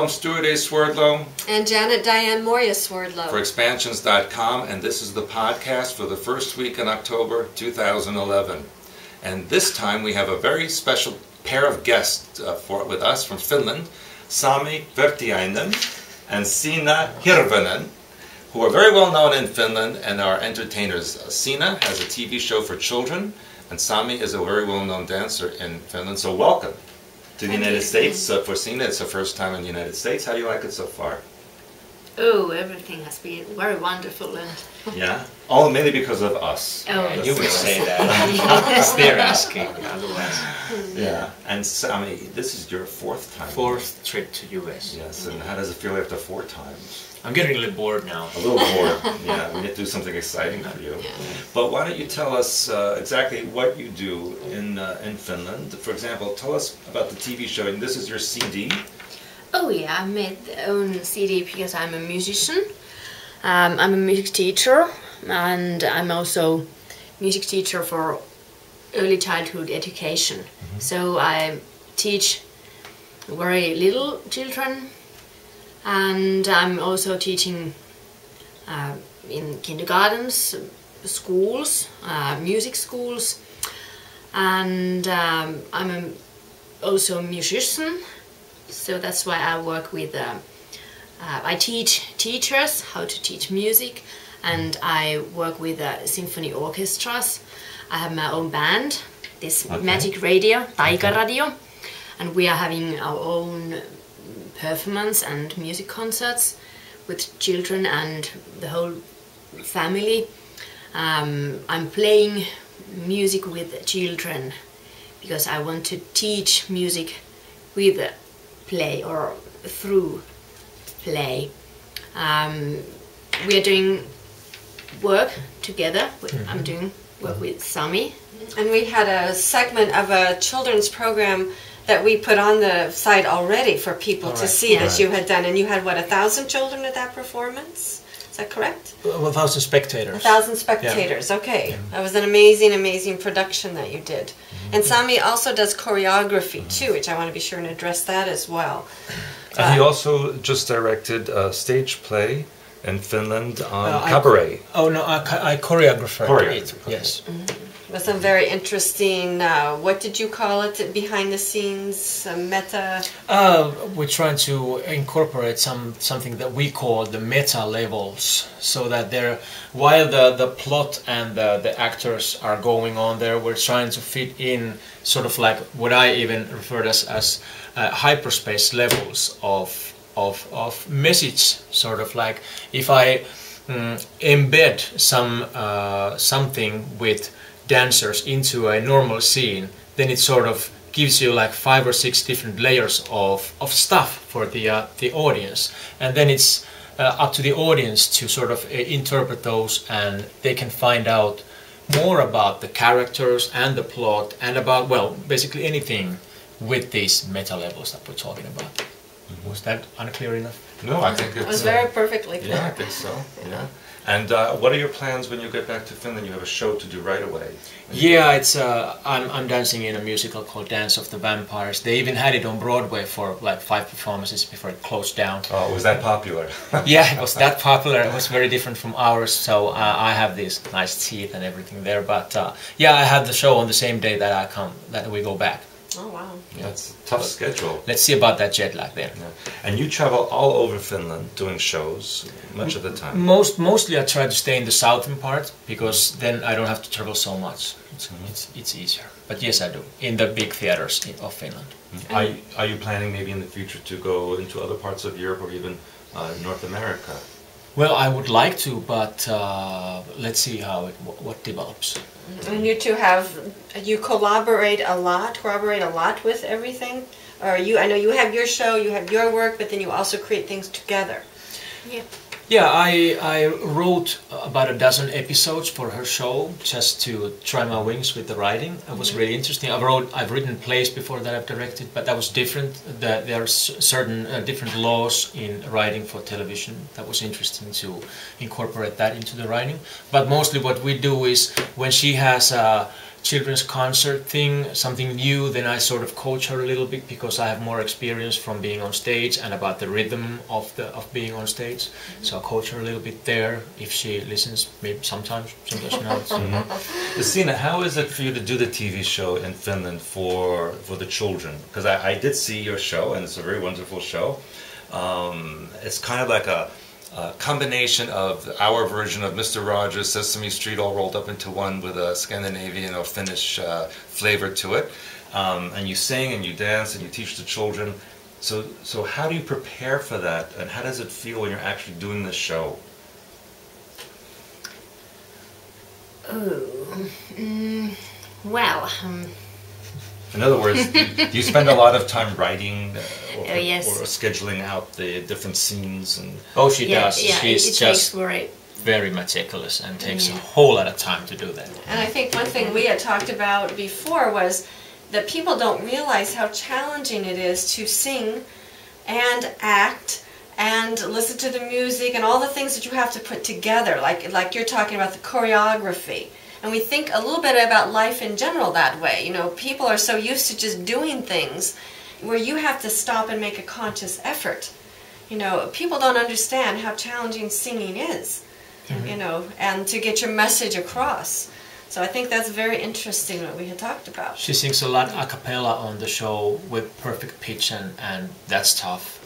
I'm Stewart A. Swerdlow. And Diane Mourglia-Swerdlow. For expansions.com, and this is the podcast for the first week in October 2011. And this time we have a very special pair of guests with us from Finland, Sami Virtiainen and Siina Hirvonen, who are very well known in Finland and are entertainers. Siina has a TV show for children, and Sami is a very well-known dancer in Finland. So welcome to the United States. For Siina, it's the first time in the United States. How do you like it so far? Oh, everything has been very wonderful. And yeah? Oh, mainly because of us. Oh, and you would say that. They're asking otherwise. Yeah. And Sami, this is your fourth time. Fourth trip to US. Yes, and how does it feel after 4 times? I'm getting a little bored now. A little bored, yeah. We need to do something exciting for you. But why don't you tell us exactly what you do in Finland? For example, tell us about the TV show. And this is your CD. oh yeah, I made the own CD because I'm a musician. I'm a music teacher, and I'm also music teacher for early childhood education. So I teach very little children, and I'm also teaching in kindergartens, schools, music schools, and I'm also a musician. So that's why I work with, I teach teachers how to teach music, and I work with symphony orchestras. I have my own band, this magic radio, Taikaradio, and we are having our own performance and music concerts with children and the whole family. I'm playing music with children because I want to teach music with play or through play. We are doing work together. I'm doing work with Sami. And we had a segment of a children's program that we put on the site already for people to see that you had done. And you had, what, 1,000 children at that performance? Is that correct? 1,000 spectators. 1,000 spectators, okay. That was an amazing, amazing production that you did. And Sami also does choreography too, which I want to be sure and address that as well. And he also just directed a stage play in Finland on cabaret. I choreographed it, yes. With some very interesting, what did you call it, behind the scenes, meta? We're trying to incorporate something that we call the meta levels, so that while the plot and the actors are going on there, we're trying to fit in sort of like what I even referred as hyperspace levels of message, sort of like if I embed something with dancers into a normal scene, then it sort of gives you like 5 or 6 different layers of stuff for the audience, and then it's up to the audience to sort of interpret those, and they can find out more about the characters and the plot and about, well, basically anything with these meta levels that we're talking about. Was that unclear enough? No, I think it was very perfectly clear. Yeah, I think so. Yeah. And what are your plans when you get back to Finland? You have a show to do right away. Yeah, it's I'm dancing in a musical called Dance of the Vampires. They even had it on Broadway for like 5 performances before it closed down. Oh, was that popular? Yeah, it was that popular. It was very different from ours. So I have these nice teeth and everything there. But yeah, I had the show on the same day that we go back. Oh wow! Yeah, it's a tough schedule. Let's see about that jet lag there. Yeah. And you travel all over Finland doing shows much of the time. Mostly I try to stay in the southern part because then I don't have to travel so much. It's easier. But yes, I do in the big theaters of Finland. Are you planning maybe in the future to go into other parts of Europe or even North America? Well, I would like to, but let's see how what develops. And you two you collaborate a lot with everything? Or I know you have your show, you have your work, but then you also create things together. yeah. Yeah, I wrote about a dozen episodes for her show just to try my wings with the writing. It was really interesting. I've written plays before that I've directed, but that was different. There are certain different laws in writing for television. That was interesting to incorporate that into the writing. But mostly what we do is when she has children's concert thing, something new, then I sort of coach her a little bit because I have more experience from being on stage and about the rhythm of being on stage. So I coach her a little bit there if she listens, maybe sometimes not. Siina, how is it for you to do the TV show in Finland for the children? Because I did see your show, and it's a very wonderful show. It's kind of like a combination of our version of Mr. Rogers' Sesame Street all rolled up into one with a Scandinavian or Finnish flavor to it. And you sing and you dance and you teach the children. So how do you prepare for that, and how does it feel when you're actually doing the show? Well, in other words, do you spend a lot of time writing or, yes. or scheduling out the different scenes? And She does. Yeah, She's just very meticulous and takes a whole lot of time to do that. And I think one thing we had talked about before was that people don't realize how challenging it is to sing and act and listen to the music and all the things that you have to put together, like you're talking about the choreography. And we think a little bit about life in general that way. You know, people are so used to just doing things where you have to stop and make a conscious effort. You know, people don't understand how challenging singing is, you know, and to get your message across. So I think that's very interesting what we had talked about. She sings a lot a cappella on the show with perfect pitch, and that's tough.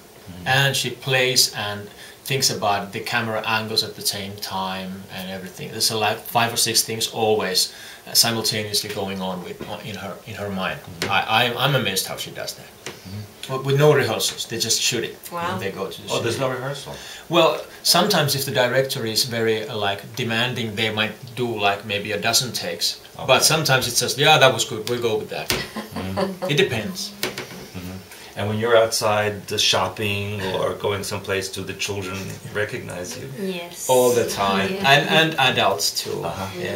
And she plays and thinks about the camera angles at the same time and everything. There's like 5 or 6 things always simultaneously going on in her mind. I'm amazed how she does that. With no rehearsals, they just shoot it when they go to the studio. there's no rehearsal? Well, sometimes if the director is very demanding, they might do like maybe a dozen takes. Okay. But sometimes it's just, that was good, we'll go with that. It depends. And when you're outside shopping or going someplace, do the children recognize you? Yes. All the time. Yeah. And adults too. Yeah.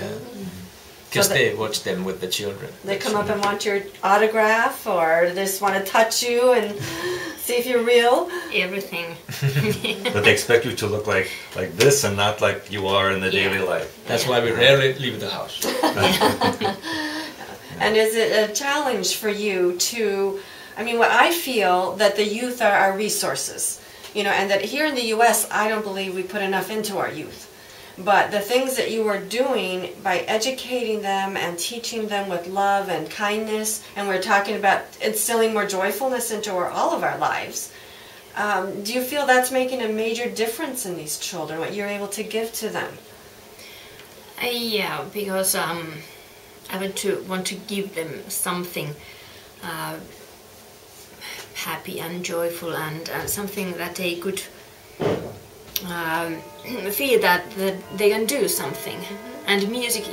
Because So they watch them with the children. They come up and want your autograph, or they just want to touch you and see if you're real. Everything. But they expect you to look like this and not like you are in the daily life. That's why we rarely leave the house. And is it a challenge for you to, I mean, what I feel that the youth are our resources, you know, and that here in the U.S., I don't believe we put enough into our youth. But the things that you are doing by educating them and teaching them with love and kindness, and we're talking about instilling more joyfulness into all of our lives, do you feel that's making a major difference in these children, what you're able to give to them? Yeah, because I want to give them something happy and joyful, and something that they could feel that they can do something. And music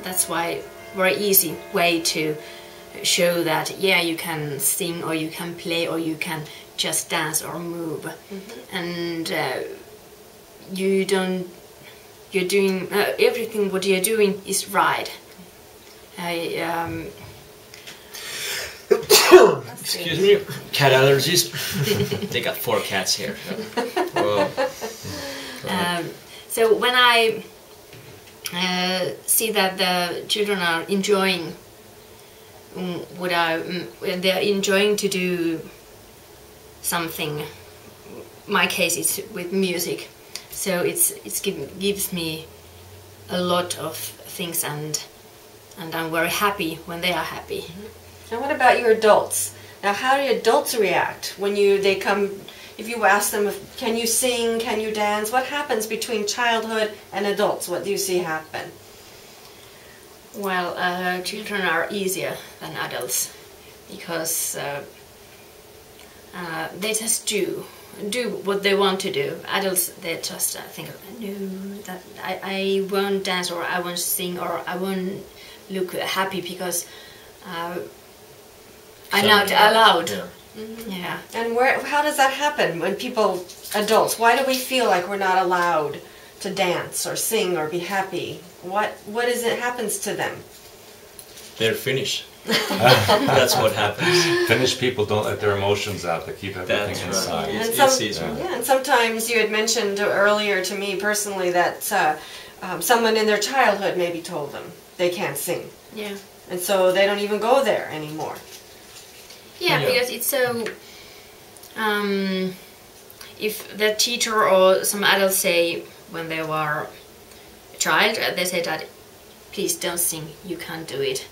that's why very easy way to show that you can sing or you can play or you can just dance or move. And you're doing everything what you're doing is right. Excuse me, cat allergies. They got 4 cats here. So when I see that the children are enjoying they're enjoying to do something. My case is with music, so it gives me a lot of things, and I'm very happy when they are happy. And what about your adults? Now, how do adults react when they come? If you ask them, can you sing, can you dance? What happens between childhood and adults? What do you see happen? Well, children are easier than adults because they just do what they want to do. Adults, they just think, no, that I won't dance, or I won't sing, or I won't look happy because I'm not allowed. Yeah. Yeah. And how does that happen when adults, why do we feel like we're not allowed to dance or sing or be happy? What is it happens to them? They're Finnish. That's what happens. Finnish people don't let their emotions out. They keep everything inside. And It's easier. and sometimes you had mentioned earlier to me personally that someone in their childhood maybe told them they can't sing. Yeah. And so they don't even go there anymore. Yeah, because it's so. If the teacher or some adults say when they were a child, they say that please don't sing, you can't do it.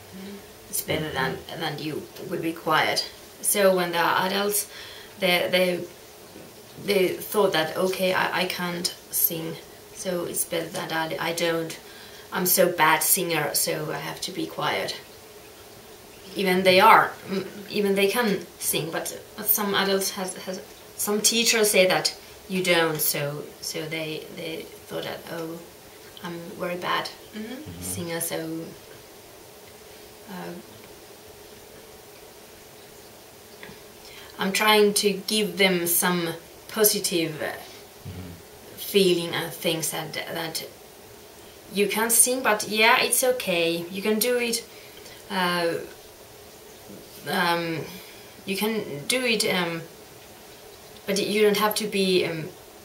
It's better than you would be quiet. So when they are adults, they thought that okay, I can't sing, so it's better that I don't. I'm so bad singer, so I have to be quiet. Even they can sing, but some adults has some teachers say that you don't, so they thought that oh, I'm very bad singer, so I'm trying to give them some positive feeling and things that you can sing, but yeah, it's okay, you can do it. You can do it, but you don't have to be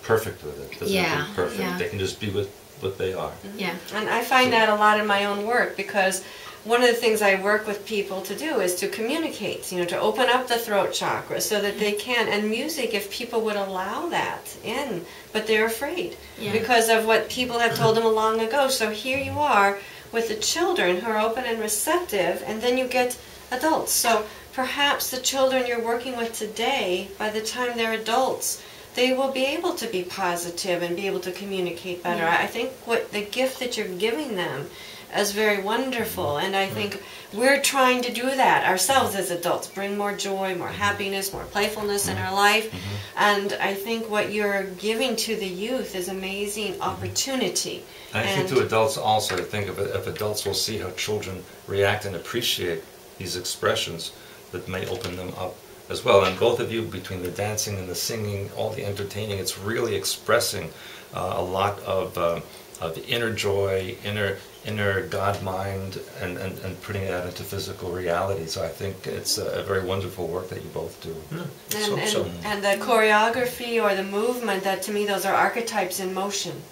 perfect with it. Doesn't have to be perfect. Yeah. They can just be what they are. Yeah. And I find that a lot in my own work, because one of the things I work with people to do is to communicate, to open up the throat chakra so that they can, and music, if people would allow that in, but they're afraid because of what people have told them long ago. So here you are with the children who are open and receptive, and then you get adults. So perhaps the children you're working with today, by the time they're adults, they will be able to be positive and be able to communicate better. I think what the gift that you're giving them is very wonderful, and I think we're trying to do that ourselves as adults, bring more joy, more happiness, more playfulness in our life. And I think what you're giving to the youth is amazing opportunity. I think to adults also, I think if adults will see how children react and appreciate these expressions, that may open them up as well. And both of you, between the dancing and the singing, all the entertaining, it's really expressing a lot of inner joy, inner God mind, and putting it out into physical reality. So I think it's a very wonderful work that you both do. And the choreography or the movement, that to me those are archetypes in motion.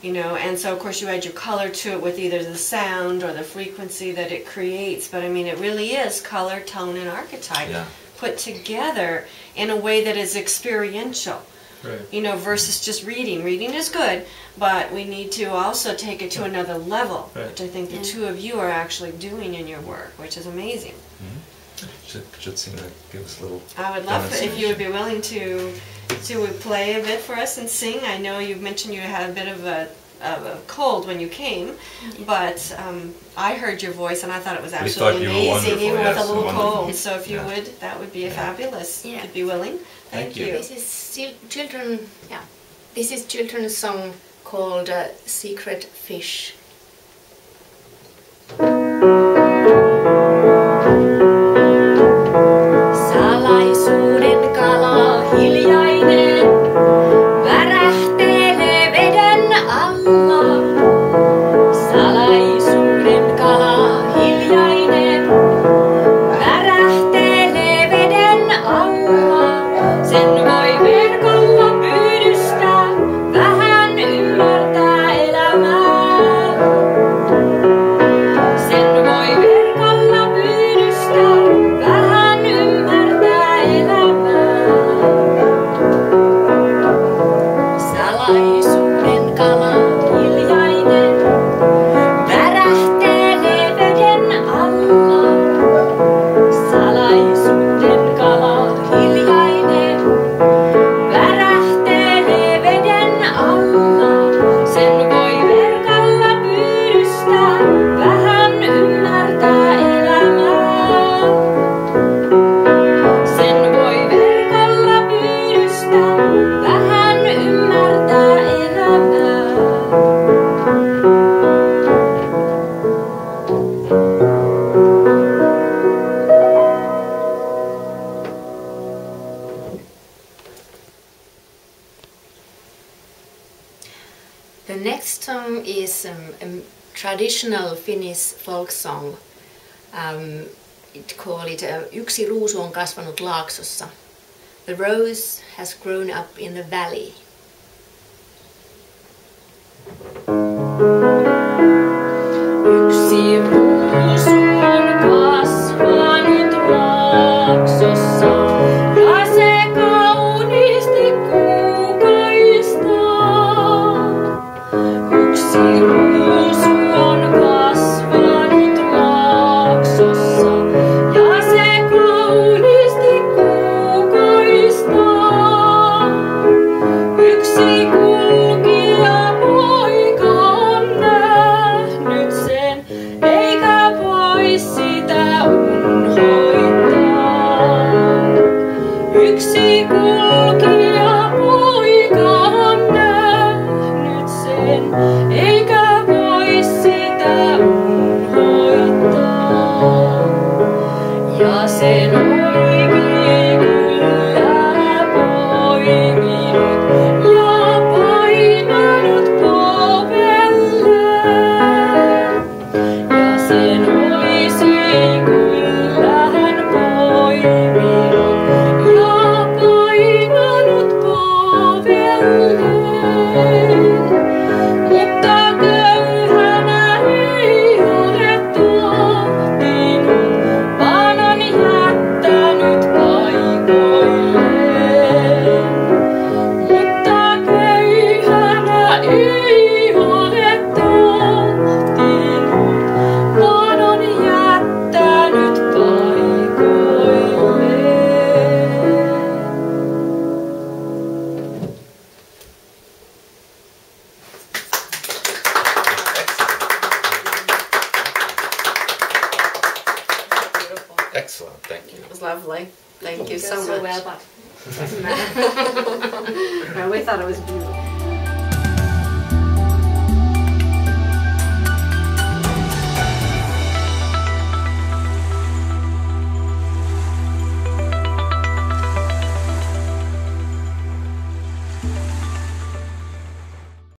And so of course you add your color to it with either the sound or the frequency that it creates, but I mean it really is color, tone, and archetype put together in a way that is experiential. Right. Versus just reading. Reading is good, but we need to also take it to another level, which I think the two of you are actually doing in your work, which is amazing. Should Siina give us a little I would love it if you would be willing to play a bit for us and sing. I know you mentioned you had a bit of a cold when you came, but I heard your voice and I thought it was absolutely amazing, even with a little cold. So if you would, that would be fabulous. If you'd be willing. Thank you. This is This is children's song called Secret Fish. Salaisuuden kala hiljainen värähtelee veden alla. Salaisuuden kala hiljainen värähtelee veden alla. Sen voi verkolla pyydystää, vähän ymmärtää elämää. Sen voi verkolla pyydystää, vähän ymmärtää elämää. Salaisuuden kala hiljainen värähtelee veden alla. Salaisuuden kala hiljainen värähtelee veden alla. Sen voi verkalla pyydystää, vähän ymmärtää elämää. Sen voi verkalla pyydystää, vähän ymmärtää elämää. The next song is a traditional Finnish folk song. It called it Yksi ruusu on kasvanut laaksossa. The rose has grown up in the valley. Yksi ruusu on yksi kulkija poika on nähnyt sen, eikä voi sitä unhoittaa. Ja sen oikein kyllä poiminut ja painanut povelleen. Ja sen olisi kyllä hän poiminut ja painanut povelleen. Mutta köyhänä ei ole tohtinut, vaan on jättänyt paikoilleen. Mutta köyhänä ei ole tohtinut, vaan on jättänyt paikoilleen. Excellent, thank you. It was lovely. Thank you so So much. well, but No, we thought it was beautiful.